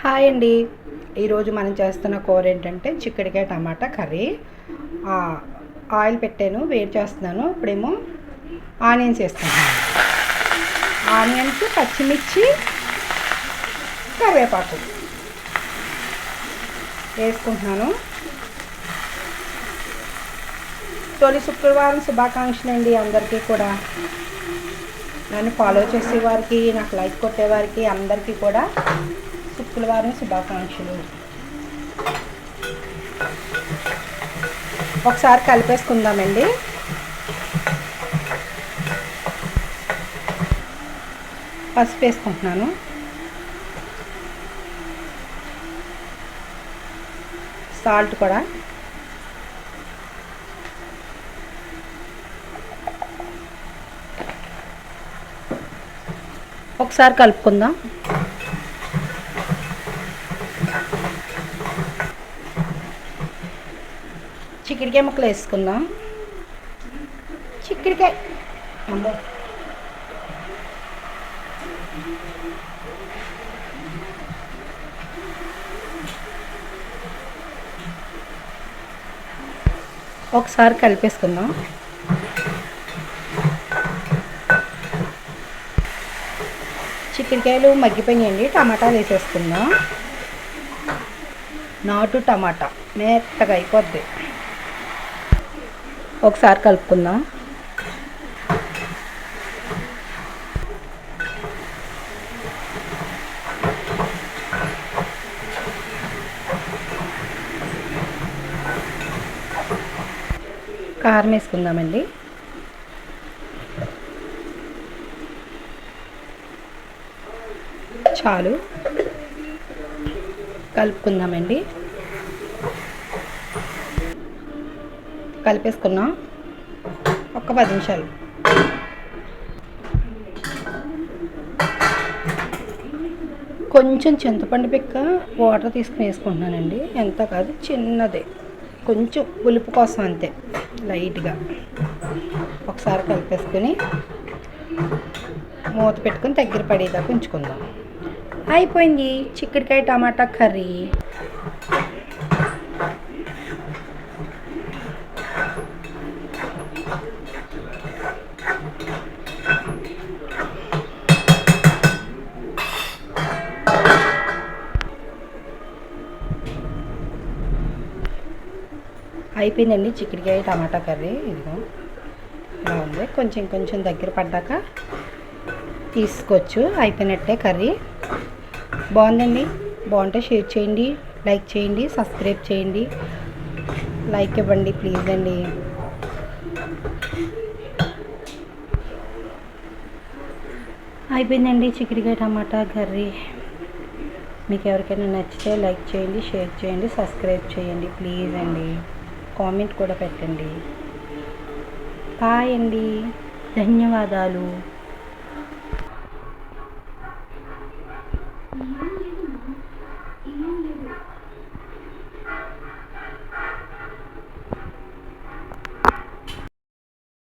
Hi అండి. ఈరోజు మనం చేస్తున్న కూర ఏంటంటే చిక్కుడుకాయ టమాటా కర్రీ. ఆయిల్ పెట్టాను, వేడి చేస్తున్నాను. ఇప్పుడేమో ఆనియన్స్ వేసుకుంటున్నాను. ఆనియన్స్, పచ్చిమిర్చి, కరివేపాకు వేసుకుంటున్నాను. తొలి శుక్రవారం శుభాకాంక్షలు అండి అందరికీ కూడా. నన్ను ఫాలో చేసేవారికి, నాకు లైక్ కొట్టేవారికి అందరికీ కూడా శుక్రవారం శుభాకాంక్షలు. ఒకసారి కలిపేసుకుందామండి. పసుపు వేసుకుంటున్నాను. సాల్ట్ కూడా. ఒకసారి కలుపుకుందాం. చిక్కుడుకాయ ముక్కలు వేసుకుందాం. చిక్కుడుకాయ ఒకసారి కలిపేసుకుందాం. చిక్కుడుకాయలు మగ్గిపోయినాయండి. టమాటాలు వేసేసుకుందాం. నాటు టమాటా మెత్తగా అయిపోద్ది. ఒకసారి కలుపుకుందాం. కారం వేసుకుందామండి. చాలు, కలుపుకుందామండి. కలిపేసుకున్నాం. ఒక 10 నిమిషాలు. కొంచెం చింతపండు పిక్క వాటర్ తీసుకుని వేసుకుంటున్నానండి. ఎంత కాదు, చిన్నదే, కొంచెం పులుపు కోసం అంతే, లైట్గా. ఒకసారి కలిపేసుకొని మూత పెట్టుకొని దగ్గర పడేదాకా ఉంచుకుందాం. అయిపోయింది చిక్కుడుకాయ టమాటా కర్రీ. అయిపోయిందండి చిక్కుడుకాయ టమాటా కర్రీ. ఇదిగో ఇలా ఉంది. కొంచెం కొంచెం దగ్గర పడ్డాక తీసుకోవచ్చు. అయిపోయినట్టే కర్రీ. బాగుందండి. బాగుంటే షేర్ చేయండి, లైక్ చేయండి, సబ్స్క్రైబ్ చేయండి. లైక్ ఇవ్వండి ప్లీజ్ అండి. అయిపోయిందండి చిక్కుడుకాయ టమాటా కర్రీ. మీకు ఎవరికైనా నచ్చితే లైక్ చేయండి, షేర్ చేయండి, సబ్స్క్రైబ్ చేయండి ప్లీజ్ అండి. కామెంట్ కూడా పెట్టండి. బాయ్ అండి. ధన్యవాదాలు.